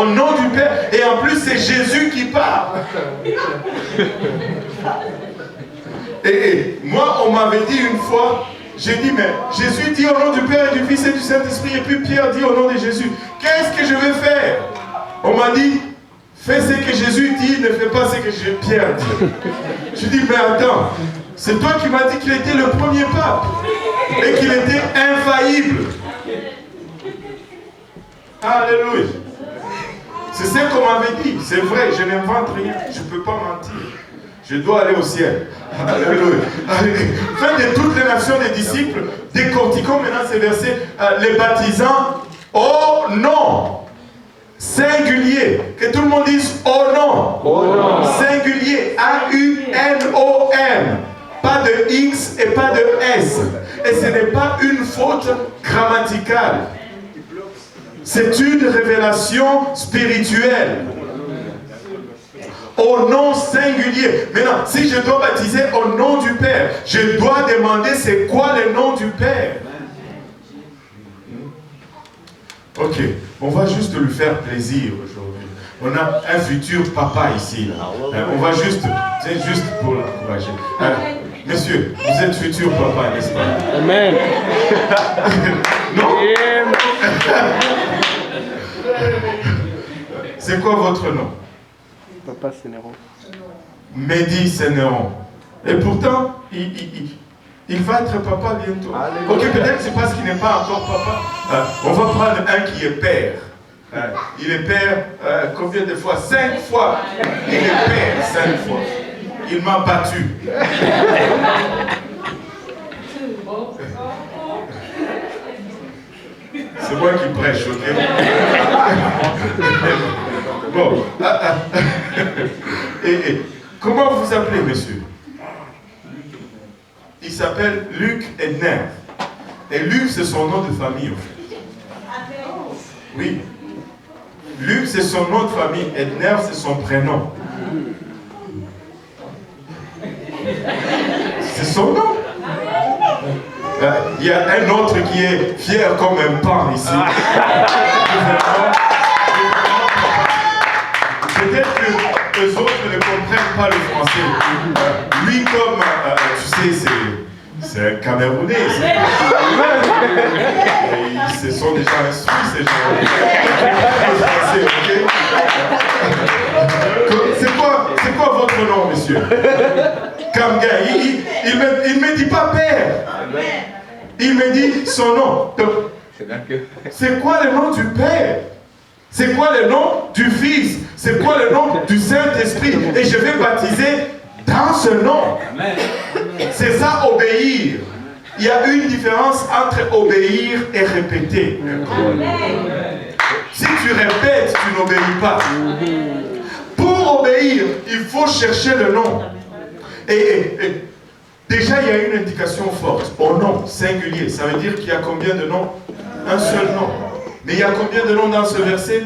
au nom du Père. Et en plus, c'est Jésus qui parle. Et moi, on m'avait dit une fois, j'ai dit, mais Jésus dit au nom du Père et du Fils et du Saint-Esprit. Et puis Pierre dit au nom de Jésus, qu'est-ce que je vais faire? On m'a dit, fais ce que Jésus dit, ne fais pas ce que Pierre dit. Je dis, mais attends, c'est toi qui m'as dit qu'il était le premier pape et qu'il était infaillible. Alléluia. C'est ce qu'on m'avait dit. C'est vrai, je n'invente rien. Je ne peux pas mentir. Je dois aller au ciel. Alléluia. Faites de toutes les nations des disciples, décortiquons maintenant ces versets, les baptisant au nom. Singulier. Que tout le monde dise au nom. Oh non. Singulier. A-U-N-O-M. Pas de X et pas de S. Et ce n'est pas une faute grammaticale. C'est une révélation spirituelle. Au nom singulier. Maintenant, si je dois baptiser au nom du Père, je dois demander c'est quoi le nom du Père. Ok, on va juste lui faire plaisir aujourd'hui. On a un futur papa ici. Là. On va juste, c'est juste pour l'encourager. Monsieur, vous êtes futur papa, n'est-ce pas? Amen. Non? C'est quoi votre nom? Papa Sénéron. Mehdi Sénéron. Et pourtant, il va être papa bientôt. Ok, peut-être c'est parce qu'il n'est pas encore papa. On va prendre un qui est père. Il est père combien de fois? 5 fois. Il est père 5 fois. Il m'a battu. C'est moi qui prêche, ok? Bon. Et comment vous appelez, monsieur? Il s'appelle Luc Edner. Et Luc, c'est son nom de famille, en fait. Oui. Luc, c'est son nom de famille. Edner, c'est son prénom. C'est son nom. Il y a un autre qui est fier comme un pain ici. Peut-être que les autres ne comprennent pas le français. Lui, comme, tu sais, c'est un Camerounais. Ce sont des gens instruits, ces gens. C'est quoi votre nom, monsieur? Kamga. Il ne me dit pas père. Il me dit son nom. C'est quoi le nom du Père? C'est quoi le nom du Fils? C'est quoi le nom du Saint-Esprit? Et je vais baptiser dans ce nom. C'est ça, obéir. Il y a une différence entre obéir et répéter. Si tu répètes, tu n'obéis pas. Pour obéir, il faut chercher le nom. Et déjà, il y a une indication forte. Au nom, singulier. Ça veut dire qu'il y a combien de noms? Un seul nom. Mais il y a combien de noms dans ce verset?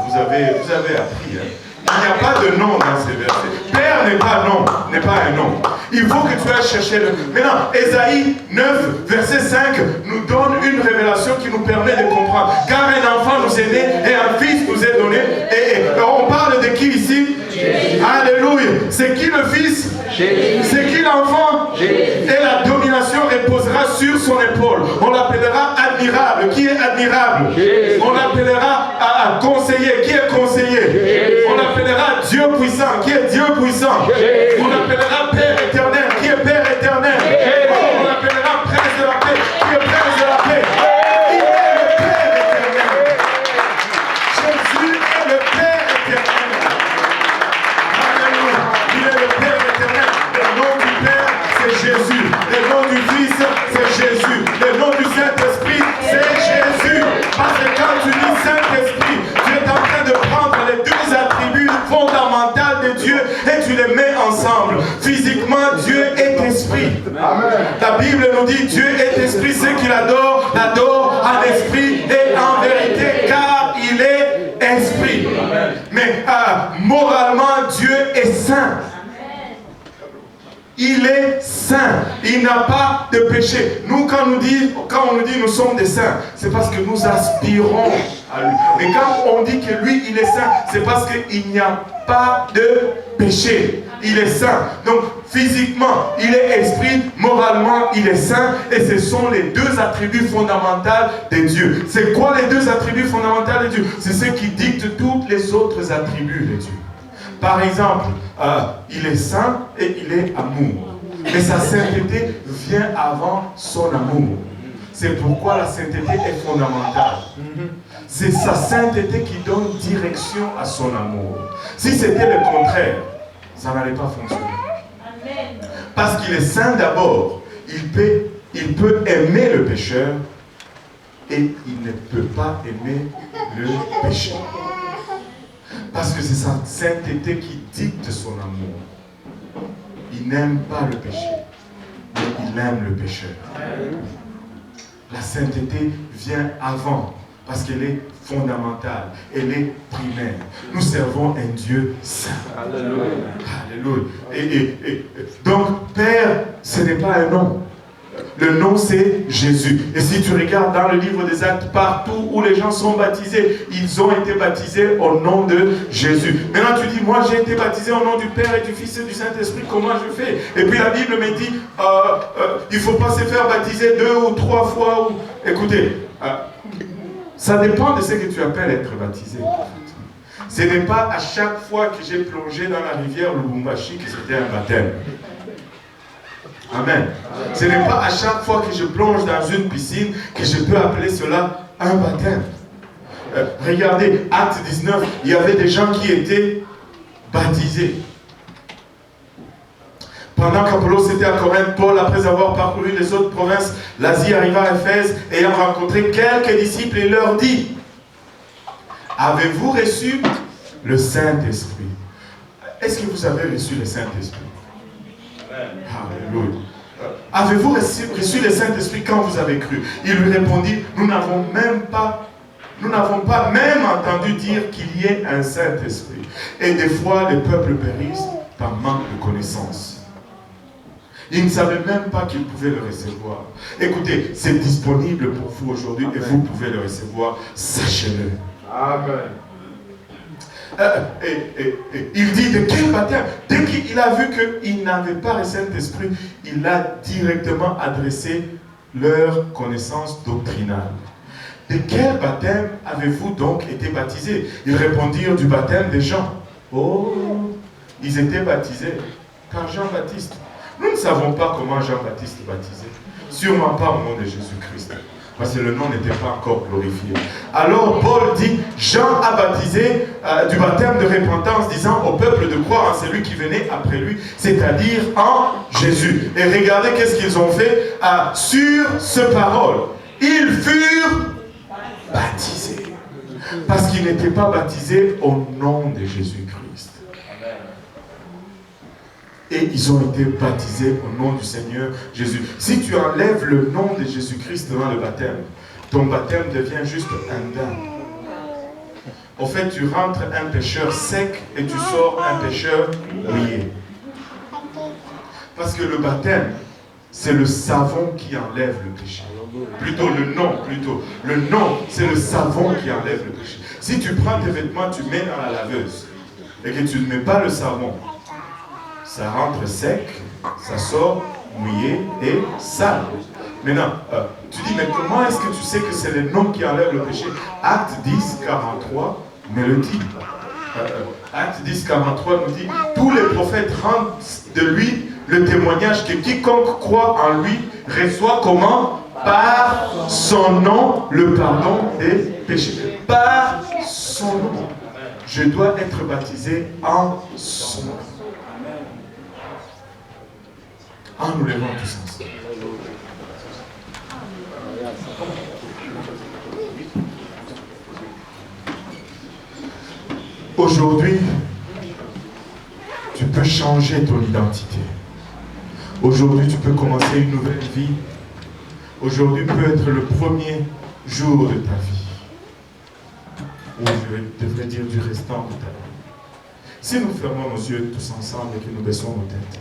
Vous avez appris. Hein? Il n'y a pas de nom dans ces versets. Père n'est pas nom, n'est pas un nom. Il faut que tu ailles chercher le... Maintenant, Ésaïe 9, verset 5, nous donne une révélation qui nous permet de comprendre. Car un enfant nous est né et un fils nous est donné. Et on parle de qui ici? Jésus. Alléluia. C'est qui le fils? Jésus. C'est qui l'enfant? Et la domination reposera sur son épaule. On l'appellera admirable. Qui est admirable? Jésus. On l'appellera conseiller. Qui est conseiller? Jésus. On l'appellera Dieu puissant. Qui est Dieu puissant? Jésus. On l'appellera Père éternel. Qui est Père éternel? Jésus. On l'appellera Prince de la paix. Qui est Prince de la paix? Il est le Père éternel. Jésus est le Père éternel. Alléluia. Il est le Père éternel. Le nom du Père, c'est Jésus. Le nom du Fils, c'est Jésus. Le nom du Saint-Esprit, c'est Jésus. Parce que quand tu dis Saint-Esprit, tu es en train de prendre les deux attributs fondamentaux de Dieu et tu les mets ensemble. Physiquement, Dieu est esprit. Amen. La Bible nous dit Dieu est esprit. Ceux qui l'adorent, l'adorent en esprit et en vérité, car il est esprit. Amen. Mais moralement, Dieu est saint. il est saint. Il n'a pas de péché. Nous, quand on nous dit nous sommes des saints, c'est parce que nous aspirons à lui. Mais quand on dit que lui, il est saint, c'est parce qu'il n'y a pas de péché. Il est saint. Donc, physiquement, il est esprit, moralement, il est saint. Et ce sont les deux attributs fondamentaux de Dieu. C'est quoi les deux attributs fondamentaux de Dieu? C'est ceux qui dictent tous les autres attributs de Dieu. Par exemple, il est saint et il est amour. Mais sa sainteté vient avant son amour. C'est pourquoi la sainteté est fondamentale. C'est sa sainteté qui donne direction à son amour. Si c'était le contraire, ça n'allait pas fonctionner. Parce qu'il est saint d'abord, il peut aimer le pécheur et il ne peut pas aimer le péché. Parce que c'est sa sainteté qui dicte son amour. Il n'aime pas le péché, mais il aime le pécheur. La sainteté vient avant, parce qu'elle est fondamentale, elle est primaire. Nous servons un Dieu saint. Alléluia. Alléluia. Donc, Père, ce n'est pas un nom. Le nom, c'est Jésus. Et si tu regardes dans le livre des Actes, partout où les gens sont baptisés, ils ont été baptisés au nom de Jésus. Maintenant, tu dis, moi, j'ai été baptisé au nom du Père et du Fils et du Saint-Esprit. Comment je fais? Et puis la Bible me dit, il ne faut pas se faire baptiser 2 ou 3 fois. Écoutez, ça dépend de ce que tu appelles être baptisé. Ce n'est pas à chaque fois que j'ai plongé dans la rivière Lubumbashi que c'était un baptême. Amen. Ce n'est pas à chaque fois que je plonge dans une piscine que je peux appeler cela un baptême. Regardez, Acte 19, il y avait des gens qui étaient baptisés. Pendant qu'Apollos était à Corinthe, Paul, après avoir parcouru les autres provinces, l'Asie, arriva à Éphèse, ayant rencontré quelques disciples, et leur dit, avez-vous reçu le Saint-Esprit? Est-ce que vous avez reçu le Saint-Esprit? Alléluia. Avez-vous reçu le Saint-Esprit quand vous avez cru? Il lui répondit, nous n'avons pas même entendu dire qu'il y ait un Saint-Esprit. Et des fois, les peuples périssent par manque de connaissance. Ils ne savaient même pas qu'ils pouvaient le recevoir. Écoutez, c'est disponible pour vous aujourd'hui et vous pouvez le recevoir. Sachez-le. Amen. Il dit de quel baptême? Dès qu'il a vu qu'il n'avait pas le Saint-Esprit, il a directement adressé leur connaissance doctrinale. De quel baptême avez-vous donc été baptisés? Ils répondirent du baptême des gens. Oh, ils étaient baptisés par Jean-Baptiste. Nous ne savons pas comment Jean-Baptiste baptisait. Sûrement pas au nom de Jésus-Christ. Parce que le nom n'était pas encore glorifié. Alors Paul dit, Jean a baptisé du baptême de repentance, disant au peuple de croire en celui qui venait après lui, c'est-à-dire en Jésus. Et regardez qu'est-ce qu'ils ont fait sur ce parole. Ils furent baptisés. Parce qu'ils n'étaient pas baptisés au nom de Jésus-Christ. Et ils ont été baptisés au nom du Seigneur Jésus. Si tu enlèves le nom de Jésus-Christ dans le baptême, ton baptême devient juste un daim. Au fait, tu rentres un pécheur sec et tu sors un pécheur mouillé. Parce que le baptême, c'est le savon qui enlève le péché. Plutôt le nom, plutôt. Le nom, c'est le savon qui enlève le péché. Si tu prends tes vêtements, tu mets dans la laveuse et que tu ne mets pas le savon, ça rentre sec, ça sort mouillé et sale. Maintenant, tu dis, mais comment est-ce que tu sais que c'est le nom qui enlève le péché? Acte 10, 43 me le dit. Acte 10, 43 nous dit, tous les prophètes rendent de lui le témoignage que quiconque croit en lui reçoit comment? Par son nom, le pardon des péchés. Par son nom. Je dois être baptisé en son nom. En nous levant tous ensemble. Aujourd'hui, tu peux changer ton identité. Aujourd'hui, tu peux commencer une nouvelle vie. Aujourd'hui peut être le premier jour de ta vie. Ou je devrais dire du restant de ta vie. Si nous fermons nos yeux tous ensemble et que nous baissons nos têtes.